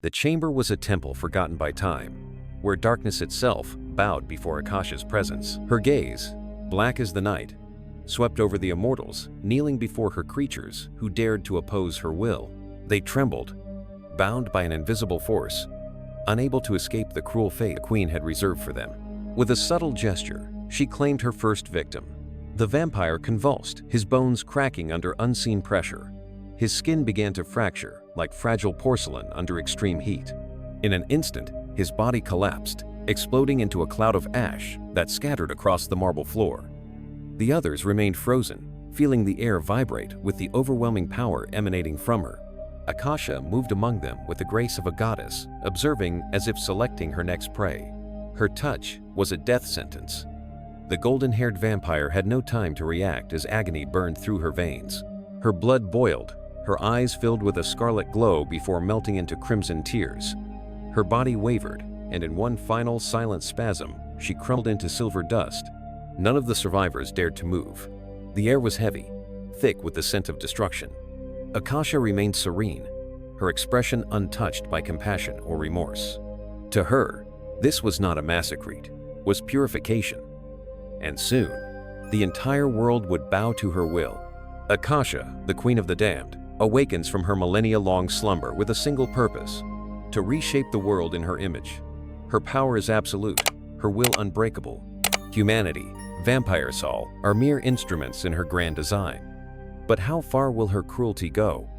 The chamber was a temple forgotten by time, where darkness itself bowed before Akasha's presence. Her gaze, black as the night, swept over the immortals, kneeling before her creatures who dared to oppose her will. They trembled, bound by an invisible force, unable to escape the cruel fate the queen had reserved for them. With a subtle gesture, she claimed her first victim. The vampire convulsed, his bones cracking under unseen pressure. His skin began to fracture like fragile porcelain under extreme heat. In an instant, his body collapsed, exploding into a cloud of ash that scattered across the marble floor. The others remained frozen, feeling the air vibrate with the overwhelming power emanating from her. Akasha moved among them with the grace of a goddess, observing as if selecting her next prey. Her touch was a death sentence. The golden-haired vampire had no time to react as agony burned through her veins. Her blood boiled, her eyes filled with a scarlet glow before melting into crimson tears. Her body wavered, and in one final silent spasm, she crumbled into silver dust. None of the survivors dared to move. The air was heavy, thick with the scent of destruction. Akasha remained serene, her expression untouched by compassion or remorse. To her, this was not a massacre, it was purification. And soon, the entire world would bow to her will. Akasha, the Queen of the Damned, awakens from her millennia-long slumber with a single purpose: to reshape the world in her image. Her power is absolute, her will unbreakable. Humanity, vampire soul, are mere instruments in her grand design. But how far will her cruelty go?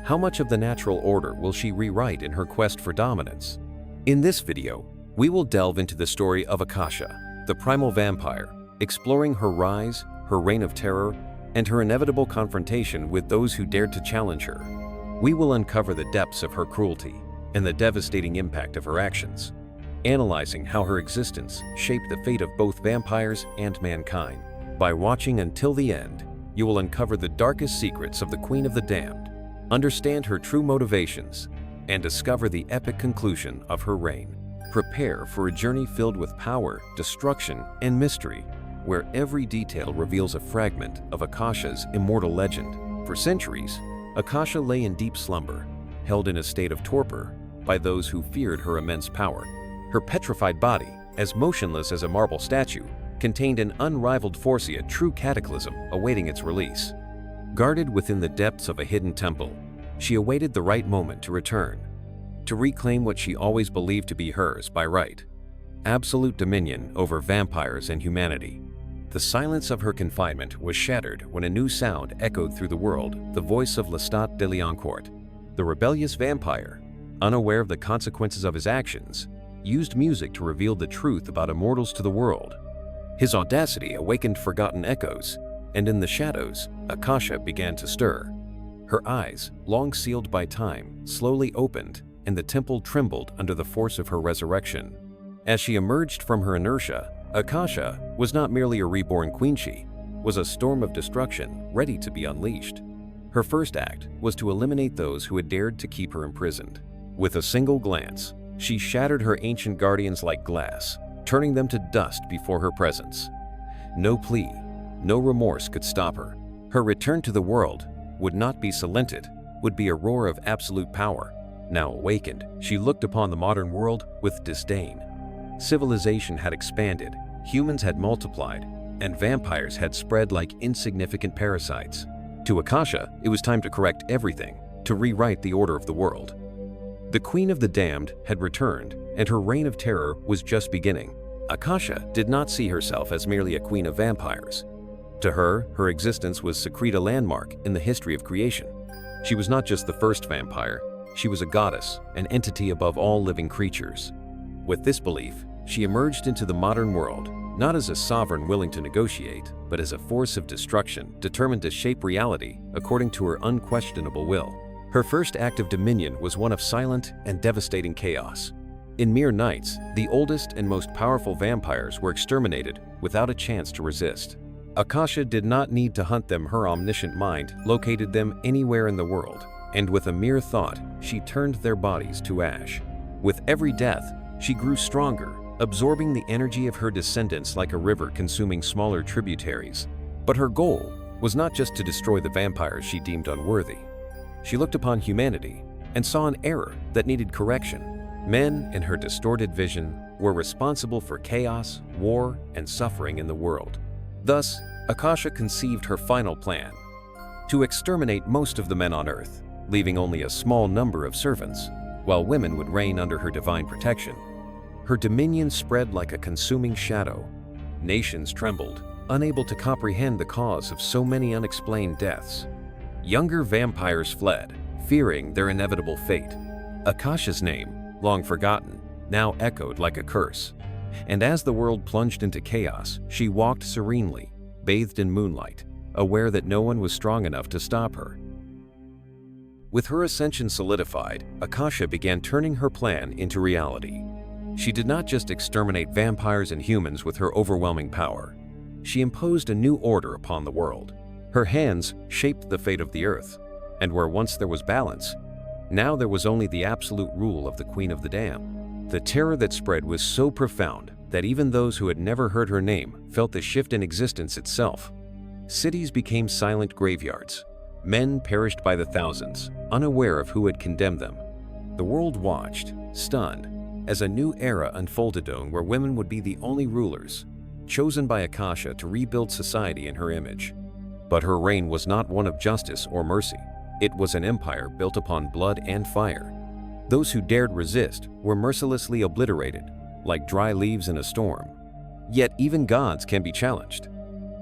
How much of the natural order will she rewrite in her quest for dominance? In this video, we will delve into the story of Akasha, the primal vampire, exploring her rise, her reign of terror, and her inevitable confrontation with those who dared to challenge her. We will uncover the depths of her cruelty and the devastating impact of her actions, analyzing how her existence shaped the fate of both vampires and mankind. By watching until the end, you will uncover the darkest secrets of the Queen of the Damned, understand her true motivations, and discover the epic conclusion of her reign. Prepare for a journey filled with power, destruction, and mystery, where every detail reveals a fragment of Akasha's immortal legend. For centuries, Akasha lay in deep slumber, held in a state of torpor by those who feared her immense power. Her petrified body, as motionless as a marble statue, contained an unrivaled force, a true cataclysm awaiting its release. Guarded within the depths of a hidden temple, she awaited the right moment to return, to reclaim what she always believed to be hers by right: absolute dominion over vampires and humanity. The silence of her confinement was shattered when a new sound echoed through the world, the voice of Lestat de Liancourt. The rebellious vampire, unaware of the consequences of his actions, used music to reveal the truth about immortals to the world. His audacity awakened forgotten echoes, and in the shadows, Akasha began to stir. Her eyes, long sealed by time, slowly opened, and the temple trembled under the force of her resurrection. As she emerged from her inertia, Akasha was not merely a reborn queen, she was a storm of destruction ready to be unleashed. Her first act was to eliminate those who had dared to keep her imprisoned. With a single glance, she shattered her ancient guardians like glass, turning them to dust before her presence. No plea, no remorse could stop her. Her return to the world would not be silented, would be a roar of absolute power. Now awakened, she looked upon the modern world with disdain. Civilization had expanded, humans had multiplied, and vampires had spread like insignificant parasites. To Akasha, it was time to correct everything, to rewrite the order of the world. The Queen of the Damned had returned, and her reign of terror was just beginning. Akasha did not see herself as merely a queen of vampires. To her, her existence was a landmark in the history of creation. She was not just the first vampire, she was a goddess, an entity above all living creatures. With this belief, she emerged into the modern world, not as a sovereign willing to negotiate, but as a force of destruction determined to shape reality according to her unquestionable will. Her first act of dominion was one of silent and devastating chaos. In mere nights, the oldest and most powerful vampires were exterminated without a chance to resist. Akasha did not need to hunt them. Her omniscient mind located them anywhere in the world, and with a mere thought, she turned their bodies to ash. With every death, she grew stronger, absorbing the energy of her descendants like a river consuming smaller tributaries. But her goal was not just to destroy the vampires she deemed unworthy. She looked upon humanity and saw an error that needed correction. Men, in her distorted vision, were responsible for chaos, war, and suffering in the world. Thus, Akasha conceived her final plan: to exterminate most of the men on Earth, leaving only a small number of servants, while women would reign under her divine protection. Her dominion spread like a consuming shadow. Nations trembled, unable to comprehend the cause of so many unexplained deaths. Younger vampires fled, fearing their inevitable fate. Akasha's name, long forgotten, now echoed like a curse. And as the world plunged into chaos, she walked serenely, bathed in moonlight, aware that no one was strong enough to stop her. With her ascension solidified, Akasha began turning her plan into reality. She did not just exterminate vampires and humans with her overwhelming power. She imposed a new order upon the world. Her hands shaped the fate of the earth, and where once there was balance, now there was only the absolute rule of the Queen of the Damned. The terror that spread was so profound that even those who had never heard her name felt the shift in existence itself. Cities became silent graveyards. Men perished by the thousands, unaware of who had condemned them. The world watched, stunned, as a new era unfolded where women would be the only rulers, chosen by Akasha to rebuild society in her image. But her reign was not one of justice or mercy. It was an empire built upon blood and fire. Those who dared resist were mercilessly obliterated, like dry leaves in a storm. Yet even gods can be challenged.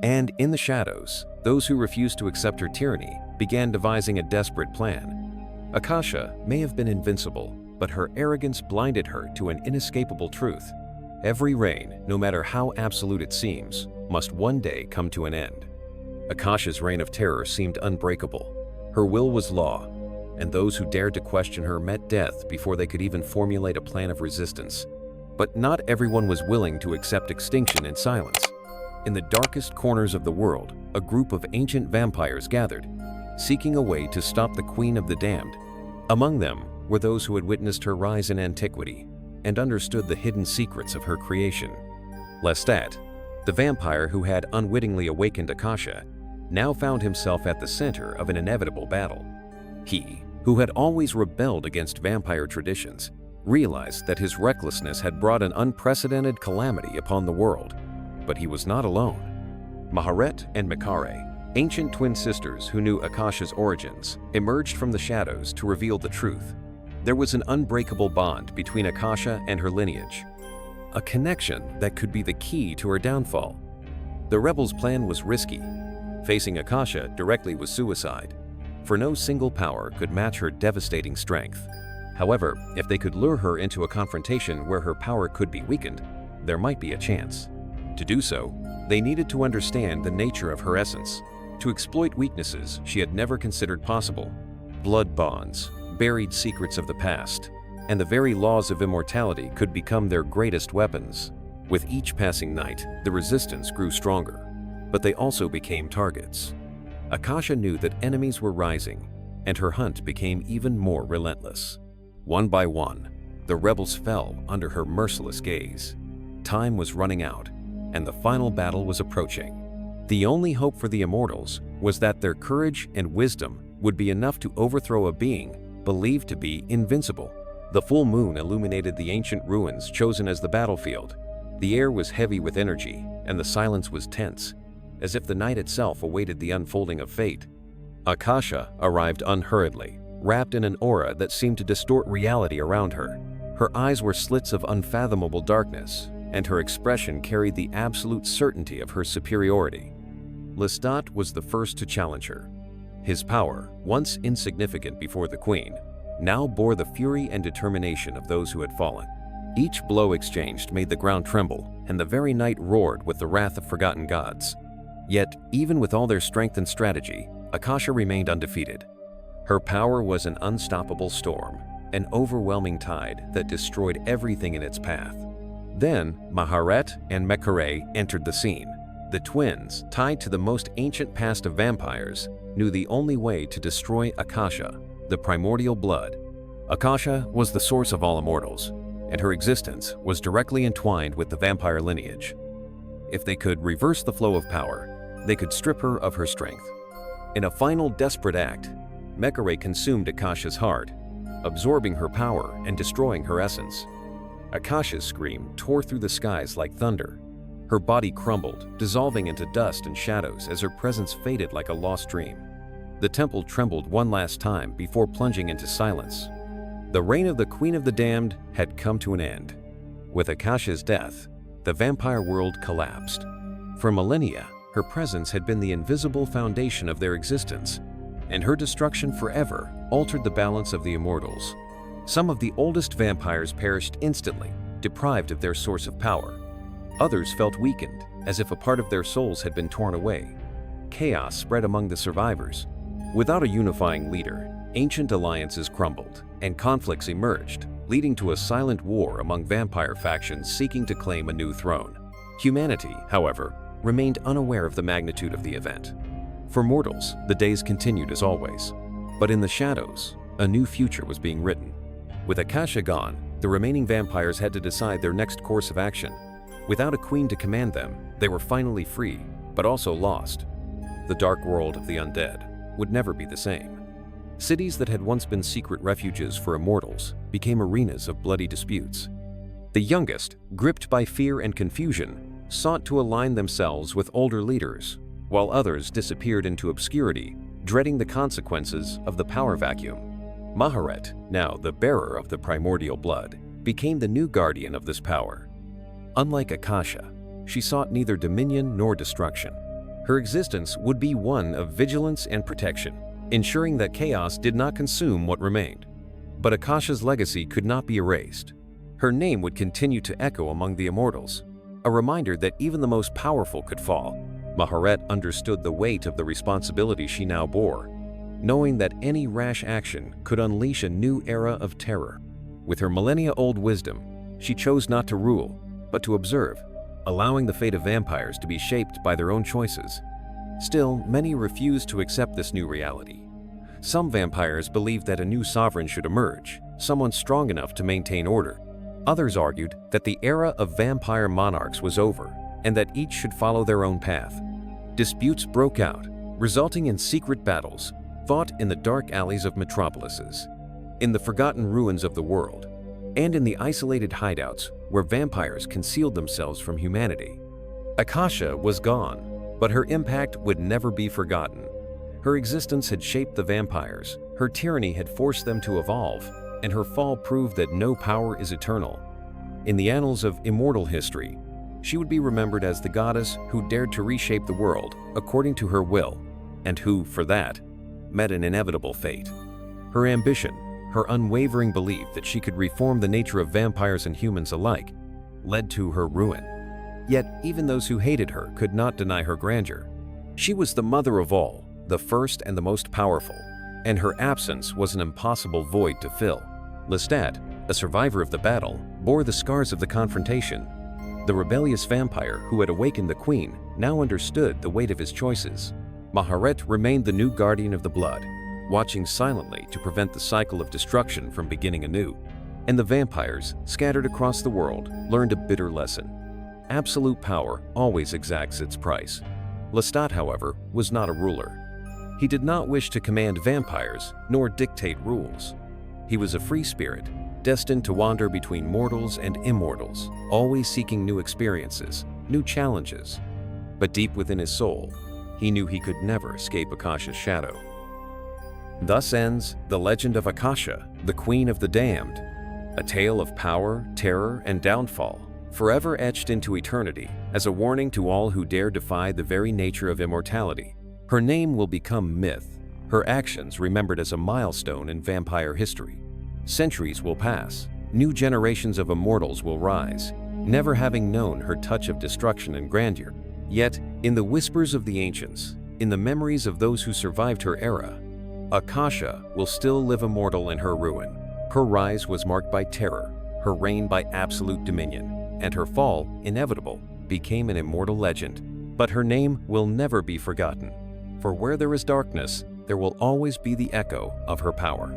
And in the shadows, those who refused to accept her tyranny began devising a desperate plan. Akasha may have been invincible, but her arrogance blinded her to an inescapable truth. Every reign, no matter how absolute it seems, must one day come to an end. Akasha's reign of terror seemed unbreakable. Her will was law, and those who dared to question her met death before they could even formulate a plan of resistance. But not everyone was willing to accept extinction in silence. In the darkest corners of the world, a group of ancient vampires gathered, seeking a way to stop the Queen of the Damned. Among them were those who had witnessed her rise in antiquity and understood the hidden secrets of her creation. Lestat, the vampire who had unwittingly awakened Akasha, now found himself at the center of an inevitable battle. He, who had always rebelled against vampire traditions, realized that his recklessness had brought an unprecedented calamity upon the world. But he was not alone. Maharet and Makare, ancient twin sisters who knew Akasha's origins, emerged from the shadows to reveal the truth. There was an unbreakable bond between Akasha and her lineage, a connection that could be the key to her downfall. The rebels' plan was risky. Facing Akasha directly was suicide, for no single power could match her devastating strength. However, if they could lure her into a confrontation where her power could be weakened, there might be a chance. To do so, they needed to understand the nature of her essence, to exploit weaknesses she had never considered possible. Blood bonds, buried secrets of the past, and the very laws of immortality could become their greatest weapons. With each passing night, the resistance grew stronger, but they also became targets. Akasha knew that enemies were rising, and her hunt became even more relentless. One by one, the rebels fell under her merciless gaze. Time was running out, and the final battle was approaching. The only hope for the immortals was that their courage and wisdom would be enough to overthrow a being believed to be invincible. The full moon illuminated the ancient ruins chosen as the battlefield. The air was heavy with energy, and the silence was tense, as if the night itself awaited the unfolding of fate. Akasha arrived unhurriedly, wrapped in an aura that seemed to distort reality around her. Her eyes were slits of unfathomable darkness, and her expression carried the absolute certainty of her superiority. Lestat was the first to challenge her. His power, once insignificant before the queen, now bore the fury and determination of those who had fallen. Each blow exchanged made the ground tremble, and the very night roared with the wrath of forgotten gods. Yet, even with all their strength and strategy, Akasha remained undefeated. Her power was an unstoppable storm, an overwhelming tide that destroyed everything in its path. Then, Maharet and Makare entered the scene. The twins, tied to the most ancient past of vampires, knew the only way to destroy Akasha, the primordial blood. Akasha was the source of all immortals, and her existence was directly entwined with the vampire lineage. If they could reverse the flow of power, they could strip her of her strength. In a final desperate act, Makare consumed Akasha's heart, absorbing her power and destroying her essence. Akasha's scream tore through the skies like thunder. Her body crumbled, dissolving into dust and shadows as her presence faded like a lost dream. The temple trembled one last time before plunging into silence. The reign of the Queen of the Damned had come to an end. With Akasha's death, the vampire world collapsed. For millennia, her presence had been the invisible foundation of their existence, and her destruction forever altered the balance of the immortals. Some of the oldest vampires perished instantly, deprived of their source of power. Others felt weakened, as if a part of their souls had been torn away. Chaos spread among the survivors. Without a unifying leader, ancient alliances crumbled, and conflicts emerged, leading to a silent war among vampire factions seeking to claim a new throne. Humanity, however, remained unaware of the magnitude of the event. For mortals, the days continued as always. But in the shadows, a new future was being written. With Akasha gone, the remaining vampires had to decide their next course of action. Without a queen to command them, they were finally free, but also lost. The dark world of the undead would never be the same. Cities that had once been secret refuges for immortals became arenas of bloody disputes. The youngest, gripped by fear and confusion, sought to align themselves with older leaders, while others disappeared into obscurity, dreading the consequences of the power vacuum. Maharet, now the bearer of the primordial blood, became the new guardian of this power. Unlike Akasha, she sought neither dominion nor destruction. Her existence would be one of vigilance and protection, ensuring that chaos did not consume what remained. But Akasha's legacy could not be erased. Her name would continue to echo among the immortals, a reminder that even the most powerful could fall. Maharet understood the weight of the responsibility she now bore, knowing that any rash action could unleash a new era of terror. With her millennia-old wisdom, she chose not to rule, but to observe, allowing the fate of vampires to be shaped by their own choices. Still, many refused to accept this new reality. Some vampires believed that a new sovereign should emerge, someone strong enough to maintain order. Others argued that the era of vampire monarchs was over, and that each should follow their own path. Disputes broke out, resulting in secret battles fought in the dark alleys of metropolises, in the forgotten ruins of the world, and in the isolated hideouts where vampires concealed themselves from humanity. Akasha was gone, but her impact would never be forgotten. Her existence had shaped the vampires, her tyranny had forced them to evolve, and her fall proved that no power is eternal. In the annals of immortal history, she would be remembered as the goddess who dared to reshape the world according to her will, and who, for that, met an inevitable fate. Her ambition, her unwavering belief that she could reform the nature of vampires and humans alike, led to her ruin. Yet, even those who hated her could not deny her grandeur. She was the mother of all, the first and the most powerful, and her absence was an impossible void to fill. Lestat, a survivor of the battle, bore the scars of the confrontation. The rebellious vampire who had awakened the queen now understood the weight of his choices. Maharet remained the new guardian of the blood, watching silently to prevent the cycle of destruction from beginning anew. And the vampires, scattered across the world, learned a bitter lesson. Absolute power always exacts its price. Lestat, however, was not a ruler. He did not wish to command vampires, nor dictate rules. He was a free spirit, destined to wander between mortals and immortals, always seeking new experiences, new challenges. But deep within his soul, he knew he could never escape Akasha's shadow. Thus ends the legend of Akasha, the Queen of the Damned, a tale of power, terror, and downfall, forever etched into eternity as a warning to all who dare defy the very nature of immortality. Her name will become myth, her actions remembered as a milestone in vampire history. Centuries will pass, new generations of immortals will rise, never having known her touch of destruction and grandeur. Yet, in the whispers of the ancients, in the memories of those who survived her era, Akasha will still live immortal in her ruin. Her rise was marked by terror, her reign by absolute dominion, and her fall, inevitable, became an immortal legend. But her name will never be forgotten, for where there is darkness, there will always be the echo of her power.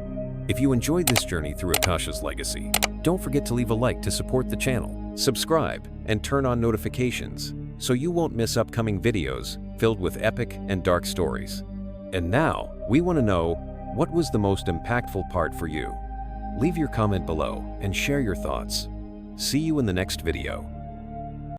If you enjoyed this journey through Akasha's legacy, don't forget to leave a like to support the channel, subscribe, and turn on notifications so you won't miss upcoming videos filled with epic and dark stories. And now, we want to know, what was the most impactful part for you? Leave your comment below and share your thoughts. See you in the next video.